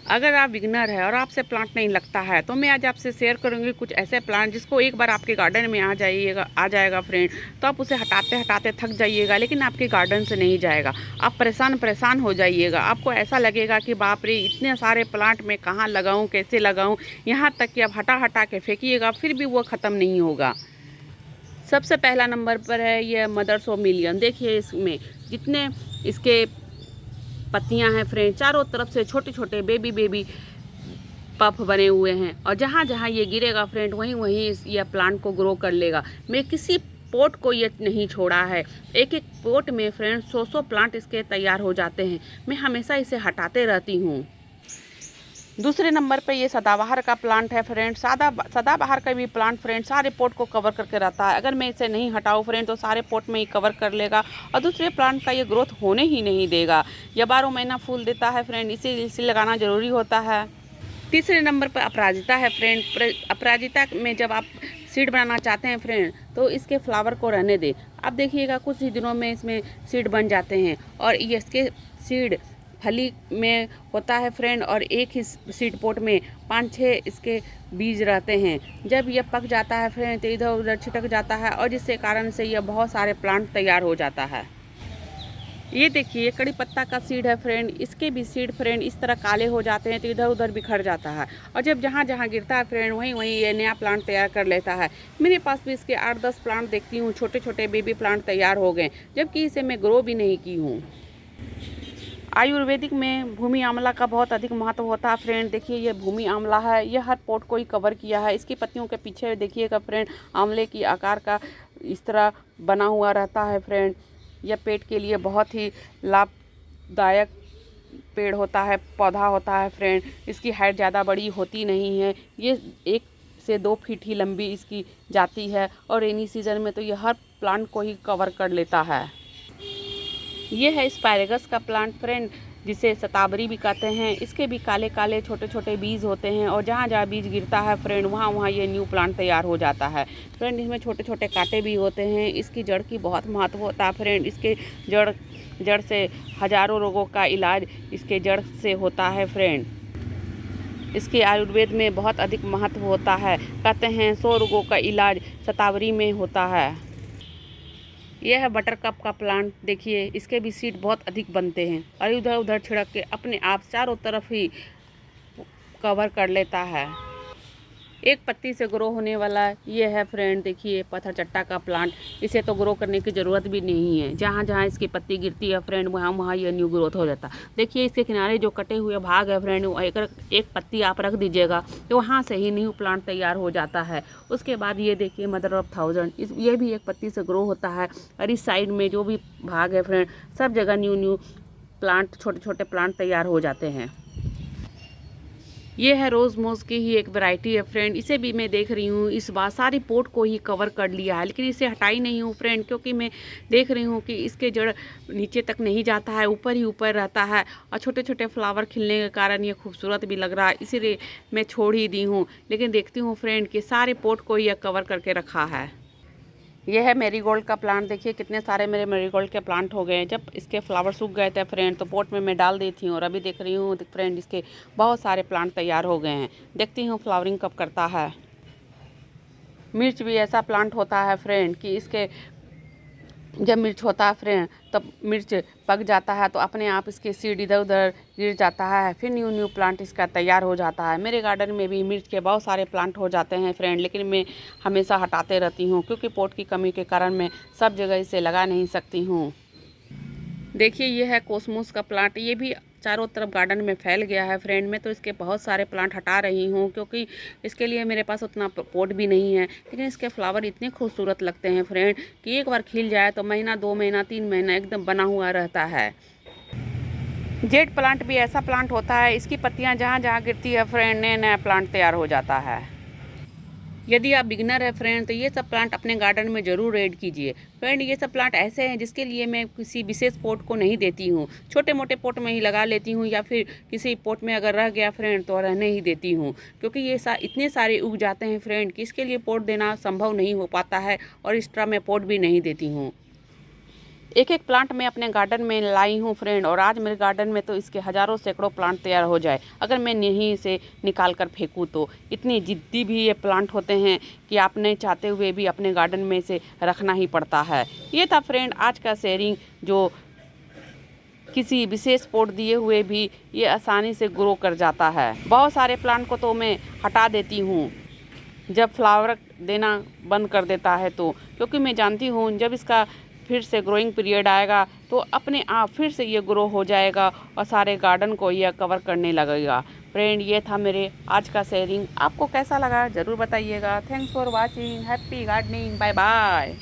अगर आप बिगनर है और आपसे प्लांट नहीं लगता है तो मैं आज आपसे शेयर करूंगी कुछ ऐसे प्लांट जिसको एक बार आपके गार्डन में आ जाएगा फ्रेंड, तो आप उसे हटाते हटाते थक जाइएगा लेकिन आपके गार्डन से नहीं जाएगा। आप परेशान परेशान हो जाइएगा। आपको ऐसा लगेगा कि बाप रे, इतने सारे प्लांट मैं कहाँ लगाऊं, कैसे लगाऊं। यहाँ तक कि आप हटा हटा के फेंकिएगा फिर भी वो ख़त्म नहीं होगा। सबसे पहला नंबर पर है ये मदर्स ऑफ मिलियन। देखिए इसमें जितने इसके पत्तियां हैं फ्रेंड, चारों तरफ से छोटे छोटे बेबी बेबी पफ बने हुए हैं और जहाँ जहाँ ये गिरेगा फ्रेंड वहीं वहीं यह प्लांट को ग्रो कर लेगा। मैं किसी पोट को ये नहीं छोड़ा है। एक एक पोट में फ्रेंड 100 प्लांट इसके तैयार हो जाते हैं। मैं हमेशा इसे हटाते रहती हूँ। दूसरे नंबर पे ये सदाबहार का प्लांट है फ्रेंड। सदाबहार का भी प्लांट फ्रेंड सारे पोट को कवर करके रहता है। अगर मैं इसे नहीं हटाऊँ फ्रेंड तो सारे पोट में ही कवर कर लेगा और दूसरे प्लांट का ये ग्रोथ होने ही नहीं देगा। यह 12 महीना फूल देता है फ्रेंड, इसे लगाना ज़रूरी होता है। तीसरे नंबर पर अपराजिता है फ्रेंड। अपराजिता में जब आप सीड बनाना चाहते हैं फ्रेंड तो इसके फ्लावर को रहने दें। आप देखिएगा कुछ ही दिनों में इसमें सीड बन जाते हैं और ये इसके सीड फली में होता है फ्रेंड और एक ही सीड पोट में 5-6 इसके बीज रहते हैं। जब यह पक जाता है फ्रेंड तो इधर उधर छिटक जाता है और जिससे कारण से यह बहुत सारे प्लांट तैयार हो जाता है। ये देखिए कड़ी पत्ता का सीड है फ्रेंड। इसके भी सीड फ्रेंड इस तरह काले हो जाते हैं तो इधर उधर बिखर जाता है और जब जहाँ जहाँ गिरता है फ्रेंड वहीं वहीं ये नया प्लांट तैयार कर लेता है। मेरे पास भी इसके 8-10 प्लांट देखती हूँ, छोटे छोटे बेबी प्लांट तैयार हो गए, जबकि इसे मैं ग्रो भी नहीं की हूँ। आयुर्वेदिक में भूमि आंवला का बहुत अधिक महत्व होता है फ्रेंड। देखिए ये भूमि आंवला है, यह हर पोट को ही कवर किया है। इसकी पत्तियों के पीछे देखिएगा फ्रेंड, आंवले की आकार का इस तरह बना हुआ रहता है फ्रेंड। यह पेट के लिए बहुत ही लाभदायक पेड़ होता है, पौधा होता है फ्रेंड। इसकी हाइट ज़्यादा बड़ी होती नहीं है, ये 1 से 2 फीट ही लंबी इसकी जाती है और रेनी सीजन में तो यह हर प्लांट को ही कवर कर लेता है। ये है स्पायरेगस का प्लांट फ्रेंड, जिसे शतावरी भी कहते हैं। इसके भी काले काले छोटे छोटे बीज होते हैं और जहाँ जहाँ बीज गिरता है फ्रेंड वहाँ वहाँ ये न्यू प्लांट तैयार हो जाता है फ्रेंड। इसमें छोटे छोटे कांटे भी होते हैं। इसकी जड़ की बहुत महत्व होता है फ्रेंड। इसके जड़ से हजारों रोगों का इलाज इसके जड़ से होता है फ्रेंड। इसके आयुर्वेद में बहुत अधिक महत्व होता है। कहते हैं 100 रोगों का इलाज शतावरी में होता है। यह है बटर कप का प्लांट। देखिए इसके भी सीड बहुत अधिक बनते हैं और इधर उधर छिड़क के अपने आप चारों तरफ ही कवर कर लेता है। एक पत्ती से ग्रो होने वाला ये है फ्रेंड। देखिए पत्थर चट्टा का प्लांट, इसे तो ग्रो करने की ज़रूरत भी नहीं है। जहाँ जहाँ इसकी पत्ती गिरती है फ्रेंड वहाँ वहाँ ये न्यू ग्रोथ हो जाता है। देखिए इसके किनारे जो कटे हुए भाग है फ्रेंड, एक पत्ती आप रख दीजिएगा तो वहाँ से ही न्यू प्लांट तैयार हो जाता है। उसके बाद ये देखिए मदर ऑफ 1000, ये भी एक पत्ती से ग्रो होता है और इस साइड में जो भी भाग है फ्रेंड सब जगह न्यू प्लांट, छोटे छोटे प्लांट तैयार हो जाते हैं। ये है रोज़ मोज की ही एक वैरायटी है फ्रेंड। इसे भी मैं देख रही हूँ इस बार सारी पोट को ही कवर कर लिया है, लेकिन इसे हटाई नहीं हूँ फ्रेंड, क्योंकि मैं देख रही हूँ कि इसके जड़ नीचे तक नहीं जाता है, ऊपर ही ऊपर रहता है और छोटे छोटे फ्लावर खिलने के कारण ये खूबसूरत भी लग रहा है, इसीलिए मैं छोड़ ही दी हूँ। लेकिन देखती हूँ फ्रेंड कि सारे पोट को यह कवर करके रखा है। यह है मेरीगोल्ड का प्लांट। देखिए कितने सारे मेरे मेरीगोल्ड के प्लांट हो गए हैं। जब इसके फ्लावर सूख गए थे फ्रेंड तो पोट में मैं डाल दी थी और अभी देख रही हूँ फ्रेंड इसके बहुत सारे प्लांट तैयार हो गए हैं। देखती हूँ फ्लावरिंग कब करता है। मिर्च भी ऐसा प्लांट होता है फ्रेंड कि इसके जब मिर्च होता है फ्रेंड तब मिर्च पक जाता है तो अपने आप इसके सीड इधर उधर गिर जाता है, फिर न्यू प्लांट इसका तैयार हो जाता है। मेरे गार्डन में भी मिर्च के बहुत सारे प्लांट हो जाते हैं फ्रेंड, लेकिन मैं हमेशा हटाते रहती हूँ क्योंकि पोट की कमी के कारण मैं सब जगह इसे लगा नहीं सकती हूँ। देखिए ये है कोसमोस का प्लांट। ये भी चारों तरफ गार्डन में फैल गया है फ्रेंड। मैं तो इसके बहुत सारे प्लांट हटा रही हूँ क्योंकि इसके लिए मेरे पास उतना पोट भी नहीं है, लेकिन इसके फ्लावर इतने खूबसूरत लगते हैं फ्रेंड कि एक बार खिल जाए तो महीना 2 महीना 3 महीना एकदम बना हुआ रहता है। जेड प्लांट भी ऐसा प्लांट होता है, इसकी पत्तियाँ जहाँ जहाँ गिरती है फ्रेंड नया नया प्लांट तैयार हो जाता है। यदि आप बिगनर है फ्रेंड तो ये सब प्लांट अपने गार्डन में ज़रूर ऐड कीजिए फ्रेंड। ये सब प्लांट ऐसे हैं जिसके लिए मैं किसी विशेष पोट को नहीं देती हूँ, छोटे मोटे पोट में ही लगा लेती हूँ या फिर किसी पोट में अगर रह गया फ्रेंड तो रहने ही देती हूँ, क्योंकि ये इतने सारे उग जाते हैं फ्रेंड कि इसके लिए पोट देना संभव नहीं हो पाता है और एक्स्ट्रा मैं पोट भी नहीं देती हूँ। एक एक प्लांट मैं अपने गार्डन में लाई हूँ फ्रेंड, और आज मेरे गार्डन में तो इसके हज़ारों सैकड़ों प्लांट तैयार हो जाए अगर मैं यहीं से निकाल कर फेंकूँ तो। इतनी जिद्दी भी ये प्लांट होते हैं कि आप नहीं चाहते हुए भी अपने गार्डन में से रखना ही पड़ता है। ये था फ्रेंड आज का शेयरिंग, जो किसी विशेष पोट दिए हुए भी ये आसानी से ग्रो कर जाता है। बहुत सारे प्लांट को तो मैं हटा देती हूँ जब फ्लावर देना बंद कर देता है तो, क्योंकि मैं जानती हूँ जब इसका फिर से ग्रोइंग पीरियड आएगा तो अपने आप फिर से ये ग्रो हो जाएगा और सारे गार्डन को यह कवर करने लगेगा। फ्रेंड ये था मेरे आज का शेयरिंग, आपको कैसा लगा ज़रूर बताइएगा। Thanks for watching, happy gardening, bye bye.